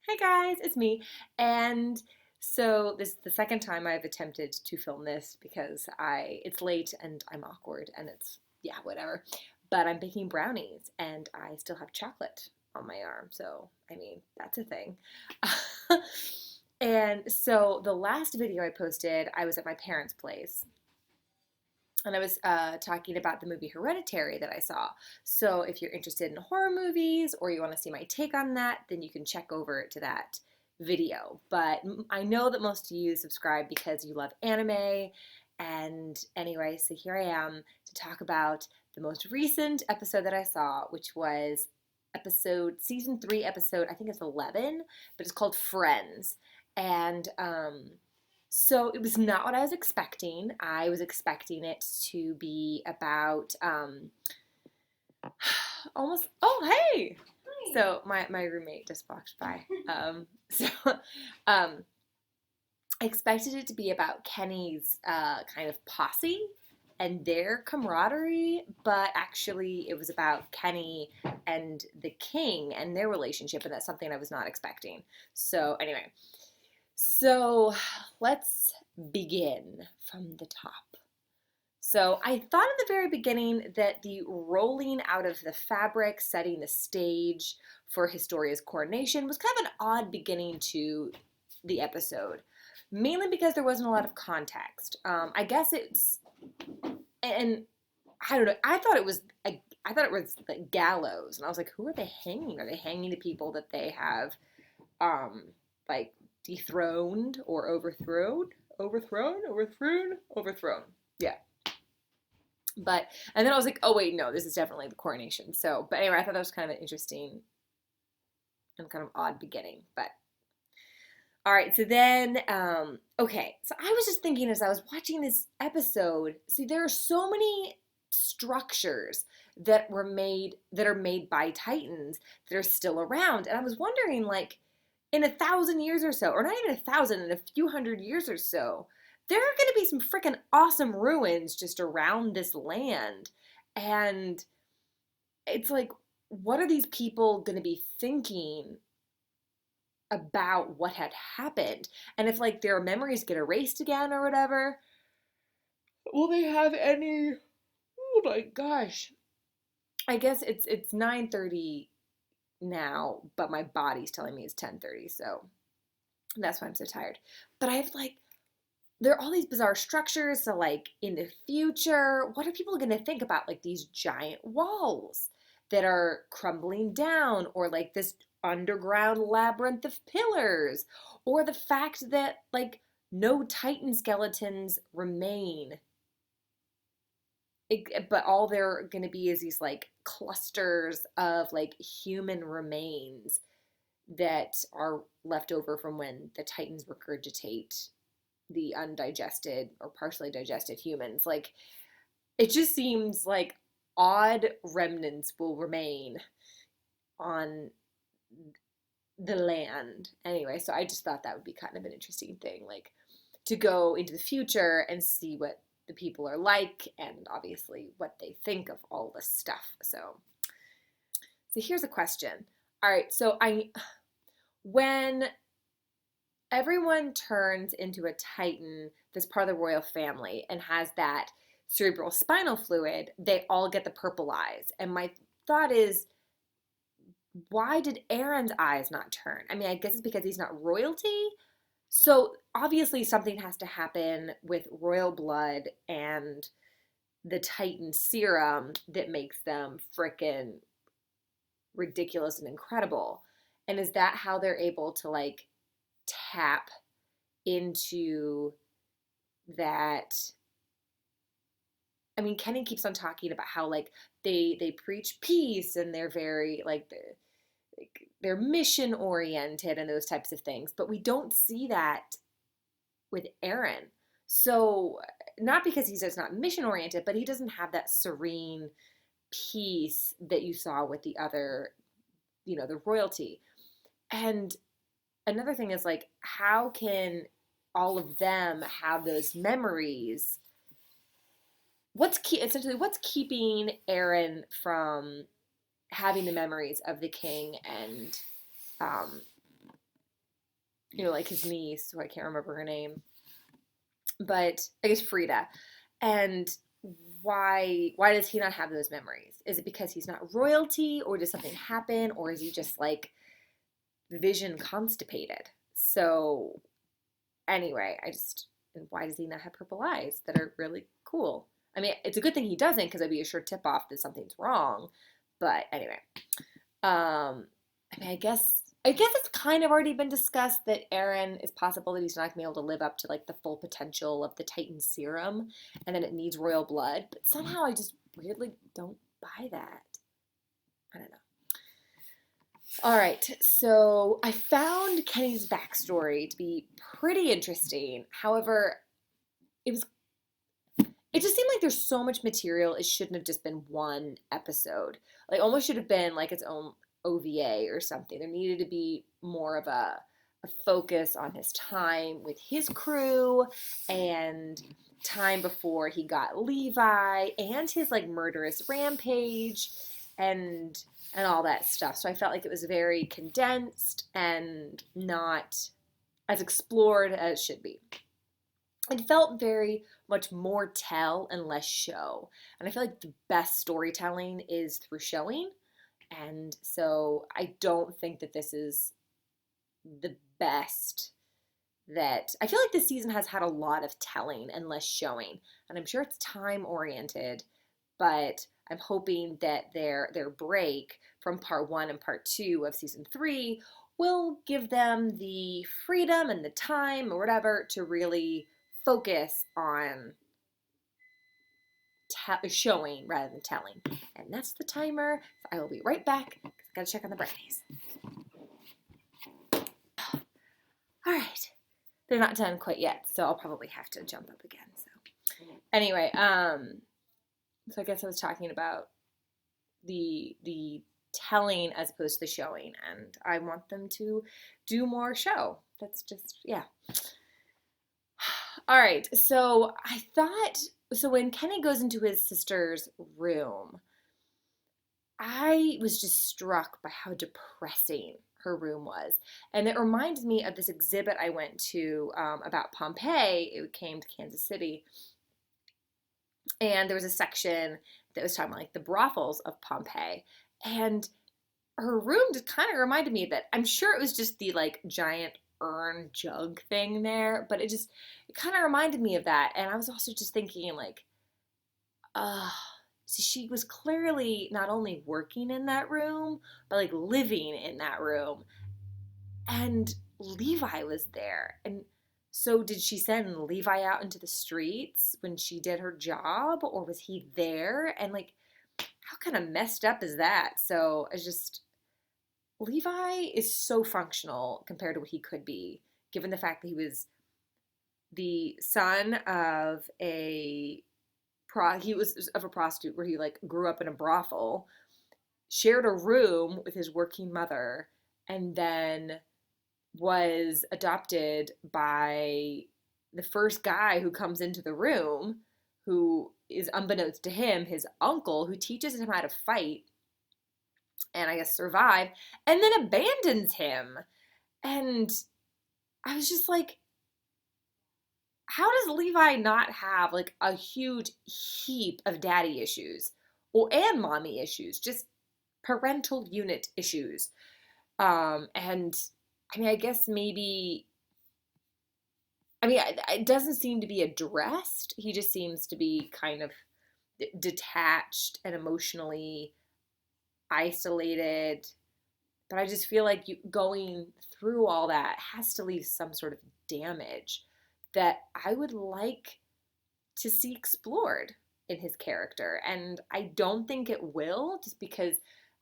Hi guys, it's me. And so this is the second time I've attempted to film this because it's late and I'm awkward and it's yeah, whatever. But I'm baking brownies and I still have chocolate on my arm. So, I mean, that's a thing. And so the last video I posted, I was at my parents' place and I was talking about the movie Hereditary that I saw. So if you're interested in horror movies or you want to see my take on that, then you can check over to that video. But I know that most of you subscribe because you love anime. And anyway, so here I am to talk about the most recent episode that I saw, which was season 3, episode, I think it's 11, but it's called Friends. And so it was not what I was expecting. I was expecting it to be about almost. Oh, hey! So my roommate just walked by. So um, I expected it to be about Kenny's kind of posse and their camaraderie, but actually it was about Kenny and the king and their relationship, and that's something I was not expecting. So anyway, so let's begin from the top. So I thought in the very beginning that the rolling out of the fabric, setting the stage for Historia's coronation was kind of an odd beginning to the episode, mainly because there wasn't a lot of context. I guess it's, and I don't know. I thought it was the gallows, and I was like, who are they hanging? Are they hanging the people that they have, um, like dethroned or overthrown? Yeah. But and then I was like, oh wait, no, this is definitely the coronation. So, but anyway, I thought that was kind of an interesting and kind of odd beginning. But all right, so then okay, so I was just thinking as I was watching this episode, see, there are so many structures that are made by Titans that are still around, and I was wondering, like, in 1,000 years or so, or not even 1,000, in a few hundred years or so, there are going to be some freaking awesome ruins just around this land. And it's like, what are these people going to be thinking about what had happened? And if, like, their memories get erased again or whatever, will they have any? Oh my gosh. I guess it's 9:30 now, but my body's telling me it's 10:30, so that's why I'm so tired. But I have, like, there are all these bizarre structures. So, like, in the future, what are people going to think about, like, these giant walls that are crumbling down, or like this underground labyrinth of pillars, or the fact that, like, no Titan skeletons remain, but all they're going to be is these, like, clusters of, like, human remains that are left over from when the Titans regurgitate the undigested or partially digested humans. Like, it just seems like odd remnants will remain on the land. Anyway, so I just thought that would be kind of an interesting thing, like, to go into the future and see what the people are like and obviously what they think of all this stuff. So here's a question. All right, so I when everyone turns into a Titan that's part of the royal family and has that cerebral spinal fluid, they all get the purple eyes. And my thought is, why did Aaron's eyes not turn? I mean, I guess it's because he's not royalty. So obviously something has to happen with royal blood and the Titan serum that makes them frickin' ridiculous and incredible. And is that how they're able to, like, tap into that? I mean, Kenny keeps on talking about how, like, they preach peace and they're very, like, they're mission oriented and those types of things, but we don't see that with Aaron. So, not because he's just not mission oriented, but he doesn't have that serene peace that you saw with the other, the royalty. And another thing is, like, how can all of them have those memories? Essentially, what's keeping Aaron from having the memories of the king and um, like his niece, who I can't remember her name, but I guess Frida. And why does he not have those memories? Is it because he's not royalty, or does something happen, or is he just like vision constipated? So anyway, and why does he not have purple eyes that are really cool? I mean, it's a good thing he doesn't, because it'd be a sure tip off that something's wrong. But anyway, I mean, I guess it's kind of already been discussed that Eren is possible that he's not gonna be able to live up to like the full potential of the Titan serum, and then it needs royal blood. But somehow I just weirdly don't buy that. I don't know. All right, so I found Kenny's backstory to be pretty interesting. However, it was it just seemed like there's so much material, it shouldn't have just been one episode. Like almost should have been like its own OVA or something. There needed to be more of a focus on his time with his crew, and time before he got Levi, and his like murderous rampage, and all that stuff. So I felt like it was very condensed and not as explored as it should be. It felt very much more tell and less show. And I feel like the best storytelling is through showing. And so I don't think that this is the best that I feel like this season has had a lot of telling and less showing. And I'm sure it's time oriented, but I'm hoping that their break from part 1 and part 2 of season 3 will give them the freedom and the time or whatever to really focus on showing rather than telling. And that's the timer. I will be right back because I gotta check on the brownies. All right, they're not done quite yet, so I'll probably have to jump up again. So anyway, so I guess I was talking about the telling as opposed to the showing, and I want them to do more show. That's just, yeah. All right, so when Kenny goes into his sister's room, I was just struck by how depressing her room was. And it reminds me of this exhibit I went to about Pompeii. It came to Kansas City. And there was a section that was talking about like the brothels of Pompeii. And her room just kind of reminded me of that. I'm sure it was just the like giant urn jug thing there, but it kind of reminded me of that. And I was also just thinking like, so she was clearly not only working in that room, but like living in that room. And Levi was there. And so did she send Levi out into the streets when she did her job, or was he there? And like, how kind of messed up is that? So it's just, Levi is so functional compared to what he could be, given the fact that he was the son of a prostitute where he like grew up in a brothel, shared a room with his working mother, and then was adopted by the first guy who comes into the room, who is unbeknownst to him his uncle, who teaches him how to fight and I guess survive, and then abandons him. And I was just like, how does Levi not have like a huge heap of daddy issues and mommy issues, just parental unit issues? And I mean, I guess maybe, I mean, it doesn't seem to be addressed. He just seems to be kind of detached and emotionally isolated. But I just feel like going through all that has to leave some sort of damage that I would like to see explored in his character. And I don't think it will, just because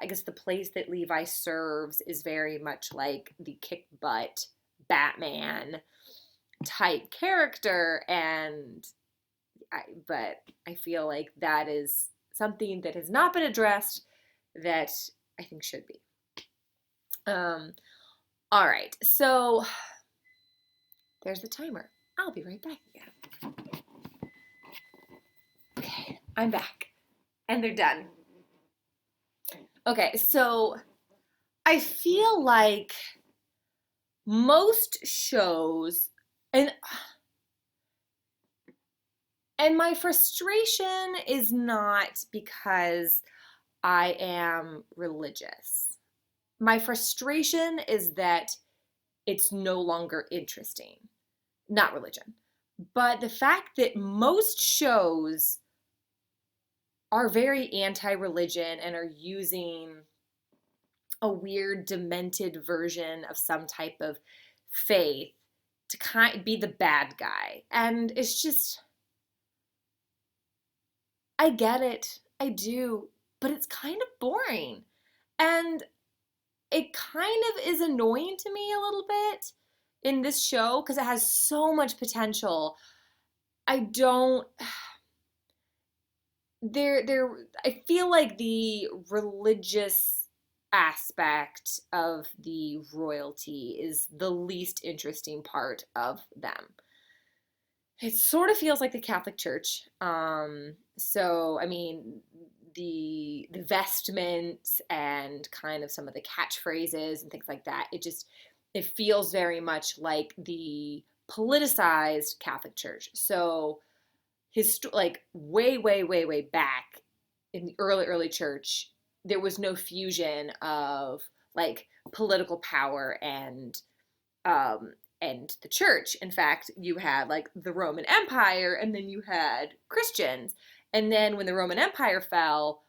I guess the place that Levi serves is very much like the kick butt Batman type character. But I feel like that is something that has not been addressed that I think should be. All right, so there's the timer. I'll be right back again. Okay, I'm back. And they're done. Okay, so I feel like most shows, and my frustration is not because I am religious. My frustration is that it's no longer interesting. Not religion. But the fact that most shows are very anti-religion and are using a weird demented version of some type of faith to be the bad guy. And it's just, I get it. I do. But it's kind of boring. And it kind of is annoying to me a little bit in this show because it has so much potential. I don't I feel like the religious aspect of the royalty is the least interesting part of them. It sort of feels like the Catholic Church. So I mean, the vestments and kind of some of the catchphrases and things like that. It feels very much like the politicized Catholic Church. So like way back in the early church, there was no fusion of like political power and the church. In fact, you had like the Roman Empire, and then you had Christians. And then when the Roman Empire fell,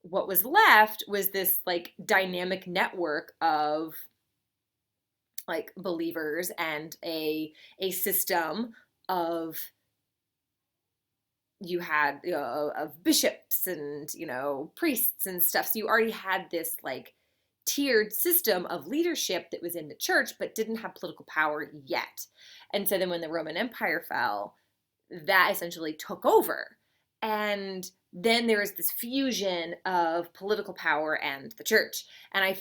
what was left was this like dynamic network of like believers and a system of, you had, of bishops and, priests and stuff. So you already had this like tiered system of leadership that was in the church but didn't have political power yet. And so then when the Roman Empire fell, that essentially took over. And then there is this fusion of political power and the church. And I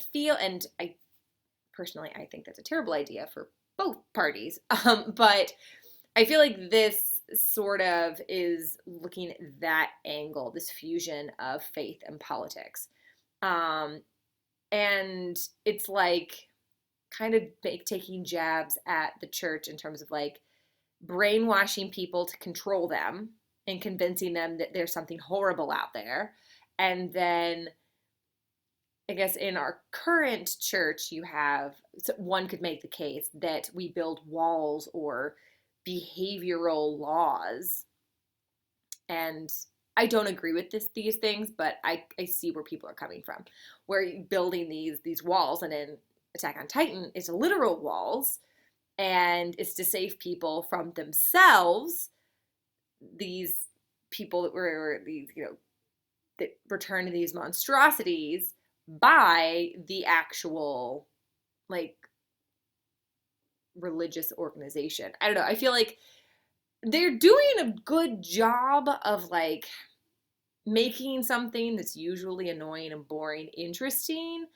personally, I think that's a terrible idea for both parties. But I feel like this sort of is looking at that angle, this fusion of faith and politics. Um, and it's like kind of taking jabs at the church in terms of like brainwashing people to control them and convincing them that there's something horrible out there. And then I guess in our current church, one could make the case that we build walls or behavioral laws. And I don't agree with these things, but I see where people are coming from. Where building these walls, and in Attack on Titan, it's literal walls, and it's to save people from themselves. These people that were these, that return to these monstrosities by the actual like religious organization. I don't know. I feel like they're doing a good job of like making something that's usually annoying and boring interesting,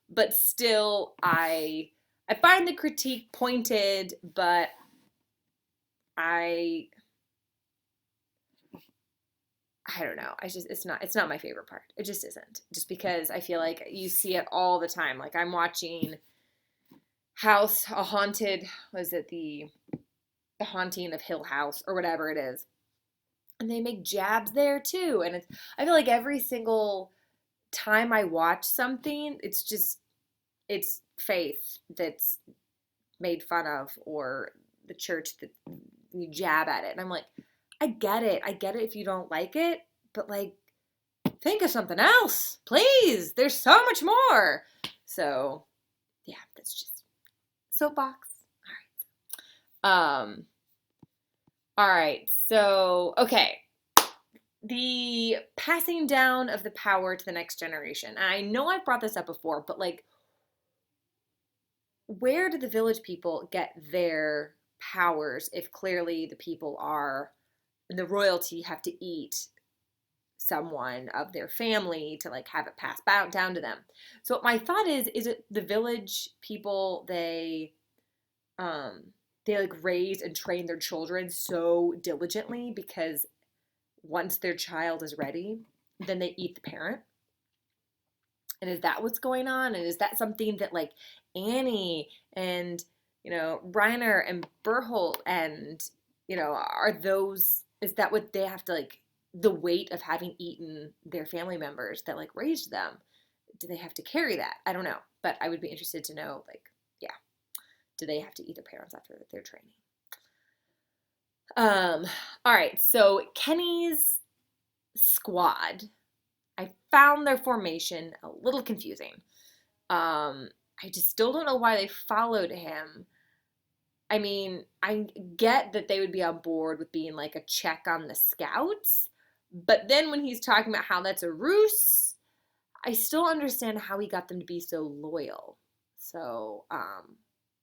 but still I find the critique pointed, but I don't know. It's not my favorite part. It just isn't. Just because I feel like you see it all the time. Like I'm watching the Haunting of Hill House or whatever it is. And they make jabs there too. And I feel like every single time I watch something, it's faith that's made fun of, or the church that you jab at it. And I'm like, I get it. I get it if you don't like it, but like, think of something else, please. There's so much more. So, yeah, that's just soapbox. All right. All right. So, okay. The passing down of the power to the next generation. And I know I've brought this up before, but like, where do the village people get their powers if clearly the royalty have to eat someone of their family to like have it passed down to them? So my thought is it the village people, they like raise and train their children so diligently because once their child is ready, then they eat the parent? And is that what's going on? And is that something that like Annie and Reiner and Berholt and, is that what they have to, like, the weight of having eaten their family members that, like, raised them? Do they have to carry that? I don't know. But I would be interested to know, like, yeah, do they have to eat their parents after their training? All right, so Kenny's squad, I found their formation a little confusing. I just still don't know why they followed him. I mean, I get that they would be on board with being like a check on the scouts, but then when he's talking about how that's a ruse, I still understand how he got them to be so loyal. So,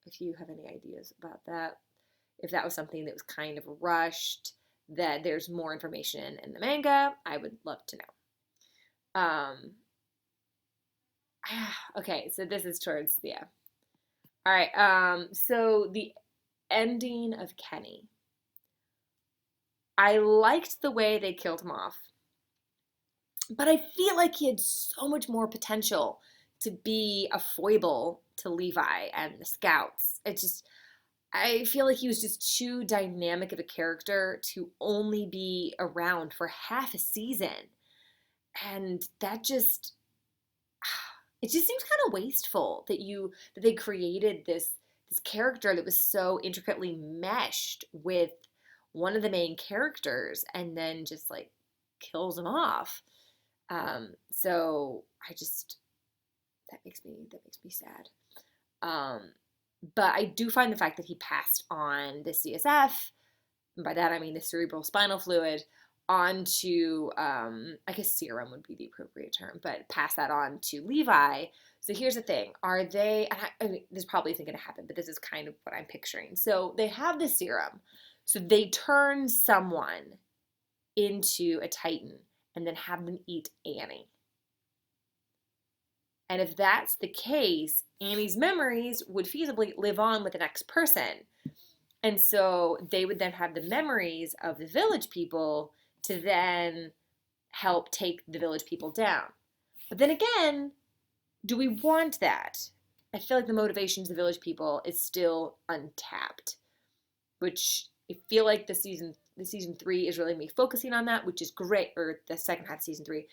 if you have any ideas about that, if that was something that was kind of rushed, that there's more information in the manga, I would love to know. Okay, so this is towards, yeah. All right, so the ending of Kenny. I liked the way they killed him off, but I feel like he had so much more potential to be a foible to Levi and the scouts. I feel like he was just too dynamic of a character to only be around for half a season. And that just, it just seems kind of wasteful that they created this character that was so intricately meshed with one of the main characters and then just like kills him off. So that makes me sad. But I do find the fact that he passed on the CSF, and by that I mean the cerebral spinal fluid, onto, I guess serum would be the appropriate term, but pass that on to Levi. So here's the thing. Are they, I mean, this probably isn't going to happen, but this is kind of what I'm picturing. So they have the serum. So they turn someone into a Titan and then have them eat Annie. And if that's the case, Annie's memories would feasibly live on with the next person. And so they would then have the memories of the village people to then help take the village people down. But then again, do we want that? I feel like the motivations of the village people is still untapped, which I feel like the season 3 is really me focusing on that, which is great, or the second half of season 3,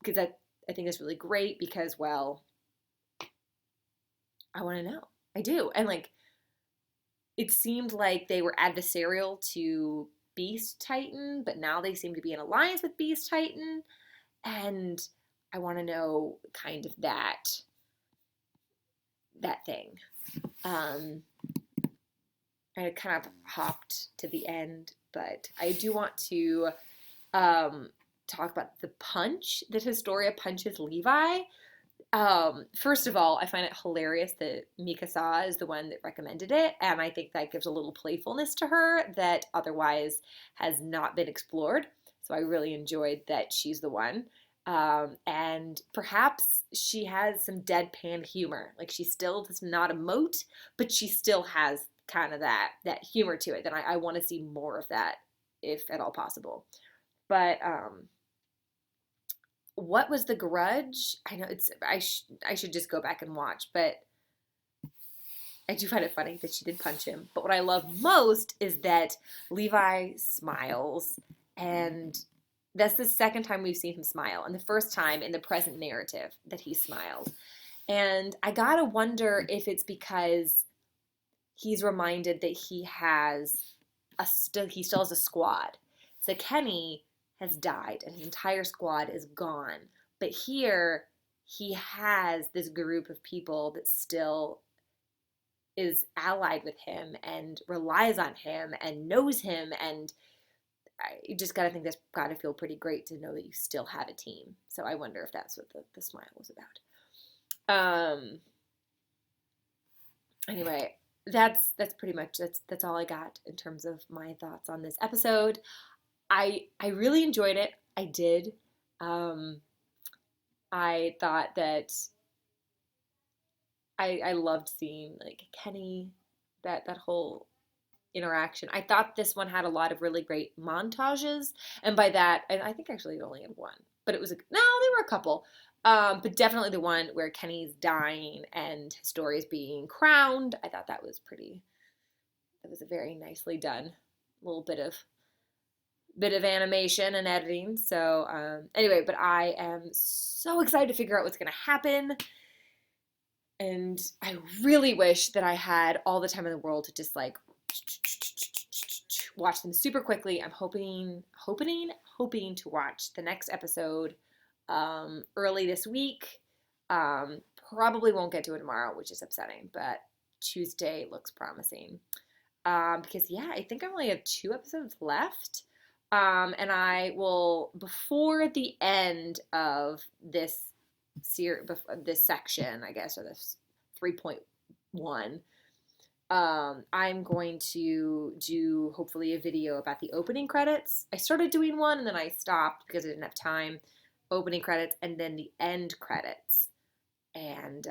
because I think that's really great because, well, I want to know. I do. And like, it seemed like they were adversarial to Beast Titan, but now they seem to be in alliance with Beast Titan. And I want to know kind of that thing. I kind of hopped to the end, but I do want to talk about the punch that Historia punches Levi. First of all, I find it hilarious that Mikasa is the one that recommended it, and I think that gives a little playfulness to her that otherwise has not been explored. So I really enjoyed that she's the one. And perhaps she has some deadpan humor. Like, she still does not emote, but she still has kind of that humor to it. Then I want to see more of that, if at all possible. But what was the grudge? I know I should just go back and watch, but I do find it funny that she did punch him. But what I love most is that Levi smiles, and that's the second time we've seen him smile, and the first time in the present narrative that he smiled. And I gotta wonder if it's because he's reminded that he still has a squad. So Kenny has died and his entire squad is gone. But here he has this group of people that still is allied with him and relies on him and knows him, and I just gotta think that's gotta feel pretty great to know that you still have a team. So I wonder if that's what the smile was about. Anyway, that's pretty much that's all I got in terms of my thoughts on this episode. I really enjoyed it. I did. I thought that I loved seeing like Kenny, that whole interaction. I thought this one had a lot of really great montages, and by that, and I think actually it only had one, but there were a couple. But definitely the one where Kenny's dying and Historia's being crowned. I thought that was pretty it was a very nicely done little bit of animation and editing. So anyway, but I am so excited to figure out what's going to happen. And I really wish that I had all the time in the world to just like watch them super quickly. I'm hoping to watch the next episode early this week. Probably won't get to it tomorrow, which is upsetting, but Tuesday looks promising. Because yeah, I think I only have 2 episodes left. And I will, before the end of this this section, I guess, or this 3.1, I'm going to do hopefully a video about the opening credits. I started doing one and then I stopped because I didn't have time. Opening credits and then the end credits. And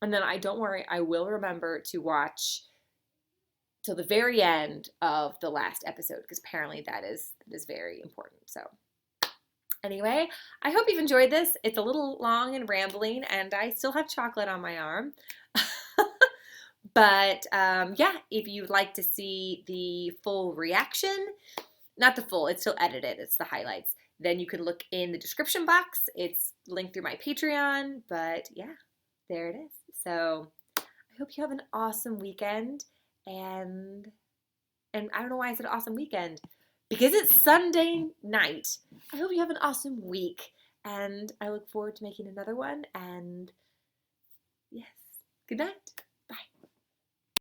then don't worry, I will remember to watch till the very end of the last episode because apparently that is very important. So anyway, I hope you've enjoyed this. It's a little long and rambling, and I still have chocolate on my arm. But yeah, if you'd like to see the full reaction, not the full, it's still edited, it's the highlights, then you can look in the description box. It's linked through my Patreon, but yeah, there it is. So I hope you have an awesome weekend, and I don't know why I said awesome weekend, because it's Sunday night. I hope you have an awesome week, and I look forward to making another one, and yes, good night.